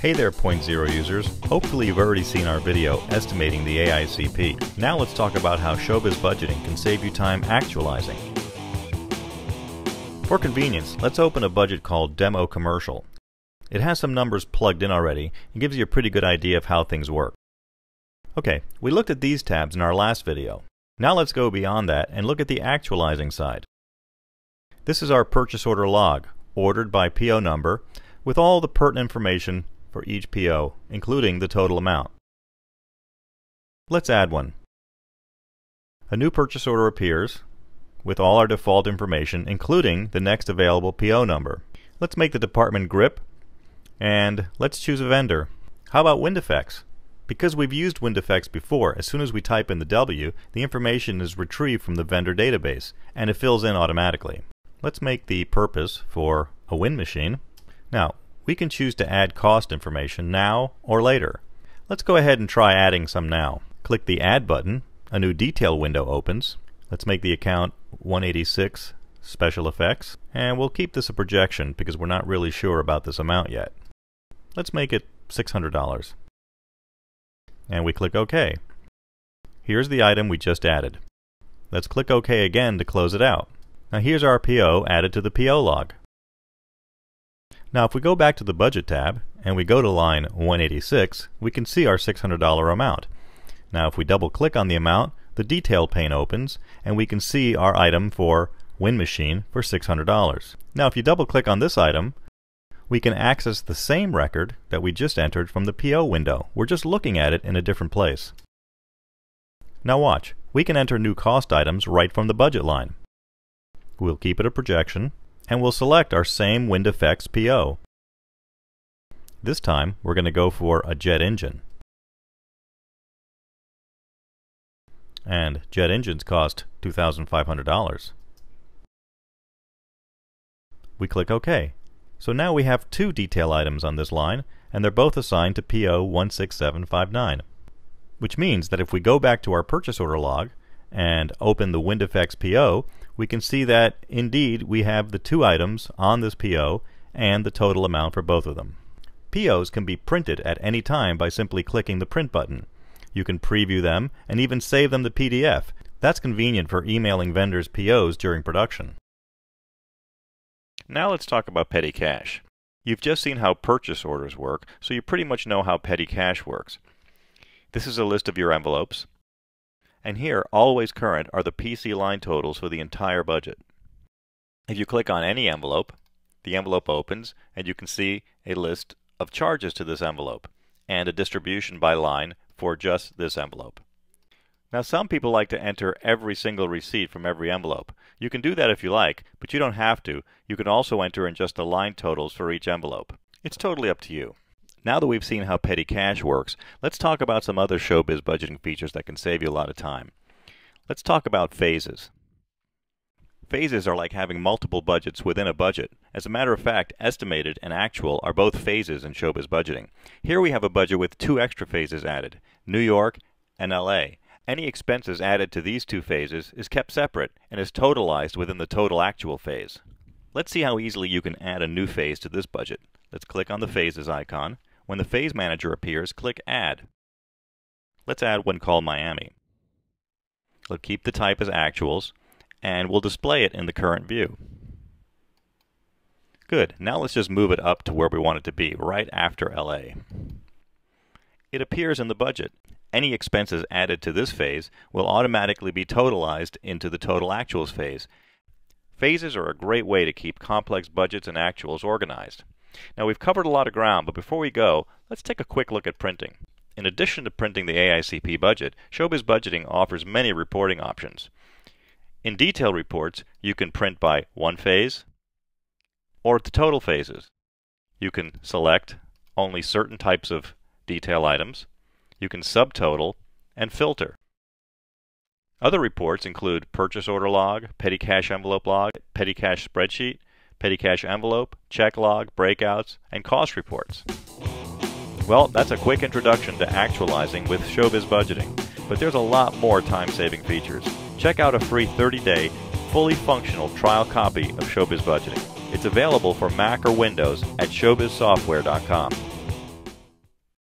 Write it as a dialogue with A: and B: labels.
A: Hey there Point Zero users, hopefully you've already seen our video estimating the AICP. Now let's talk about how Showbiz Budgeting can save you time actualizing. For convenience, let's open a budget called Demo Commercial. It has some numbers plugged in already and gives you a pretty good idea of how things work. Okay, we looked at these tabs in our last video. Now let's go beyond that and look at the actualizing side. This is our purchase order log, ordered by PO number, with all the pertinent information for each PO, including the total amount. Let's add one. A new purchase order appears with all our default information, including the next available PO number. Let's make the department grip, and let's choose a vendor. How about wind effects? Because we've used wind effects before, as soon as we type in the W, the information is retrieved from the vendor database, and it fills in automatically. Let's make the purpose for a wind machine. Now, we can choose to add cost information now or later. Let's go ahead and try adding some now. Click the Add button. A new detail window opens. Let's make the account 186 Special Effects, and we'll keep this a projection because we're not really sure about this amount yet. Let's make it $600. And we click OK. Here's the item we just added. Let's click OK again to close it out. Now here's our PO added to the PO log. Now if we go back to the Budget tab and we go to line 186, we can see our $600 amount. Now if we double click on the amount, the detail pane opens and we can see our item for wind machine for $600. Now if you double click on this item, we can access the same record that we just entered from the PO window. We're just looking at it in a different place. Now watch, we can enter new cost items right from the budget line. We'll keep it a projection, and we'll select our same wind effects PO. This time we're going to go for a jet engine. And jet engines cost $2,500. We click OK. So now we have two detail items on this line, and they're both assigned to PO 16759. Which means that if we go back to our purchase order log and open the wind effects PO, we can see that indeed we have the two items on this PO and the total amount for both of them. POs can be printed at any time by simply clicking the print button. You can preview them and even save them to PDF. That's convenient for emailing vendors POs during production. Now let's talk about petty cash. You've just seen how purchase orders work, so you pretty much know how petty cash works. This is a list of your envelopes. And here, always current, are the PC line totals for the entire budget. If you click on any envelope, the envelope opens and you can see a list of charges to this envelope and a distribution by line for just this envelope. Now some people like to enter every single receipt from every envelope. You can do that if you like, but you don't have to. You can also enter in just the line totals for each envelope. It's totally up to you. Now that we've seen how petty cash works, let's talk about some other Showbiz budgeting features that can save you a lot of time. Let's talk about phases. Phases are like having multiple budgets within a budget. As a matter of fact, estimated and actual are both phases in Showbiz budgeting. Here we have a budget with two extra phases added, New York and LA. Any expenses added to these two phases is kept separate and is totalized within the total actual phase. Let's see how easily you can add a new phase to this budget. Let's click on the Phases icon. When the Phase Manager appears, click Add. Let's add one called Miami. We'll keep the type as actuals, and we'll display it in the current view. Good. Now let's just move it up to where we want it to be, right after LA. It appears in the budget. Any expenses added to this phase will automatically be totalized into the total actuals phase. Phases are a great way to keep complex budgets and actuals organized. Now we've covered a lot of ground, but before we go, let's take a quick look at printing. In addition to printing the AICP budget, Showbiz Budgeting offers many reporting options. In detail reports, you can print by one phase or the total phases. You can select only certain types of detail items. You can subtotal and filter. Other reports include purchase order log, petty cash envelope log, petty cash spreadsheet, petty cash envelope, check log, breakouts, and cost reports. Well, that's a quick introduction to actualizing with Showbiz Budgeting, but there's a lot more time-saving features. Check out a free 30-day, fully functional trial copy of Showbiz Budgeting. It's available for Mac or Windows at showbizsoftware.com.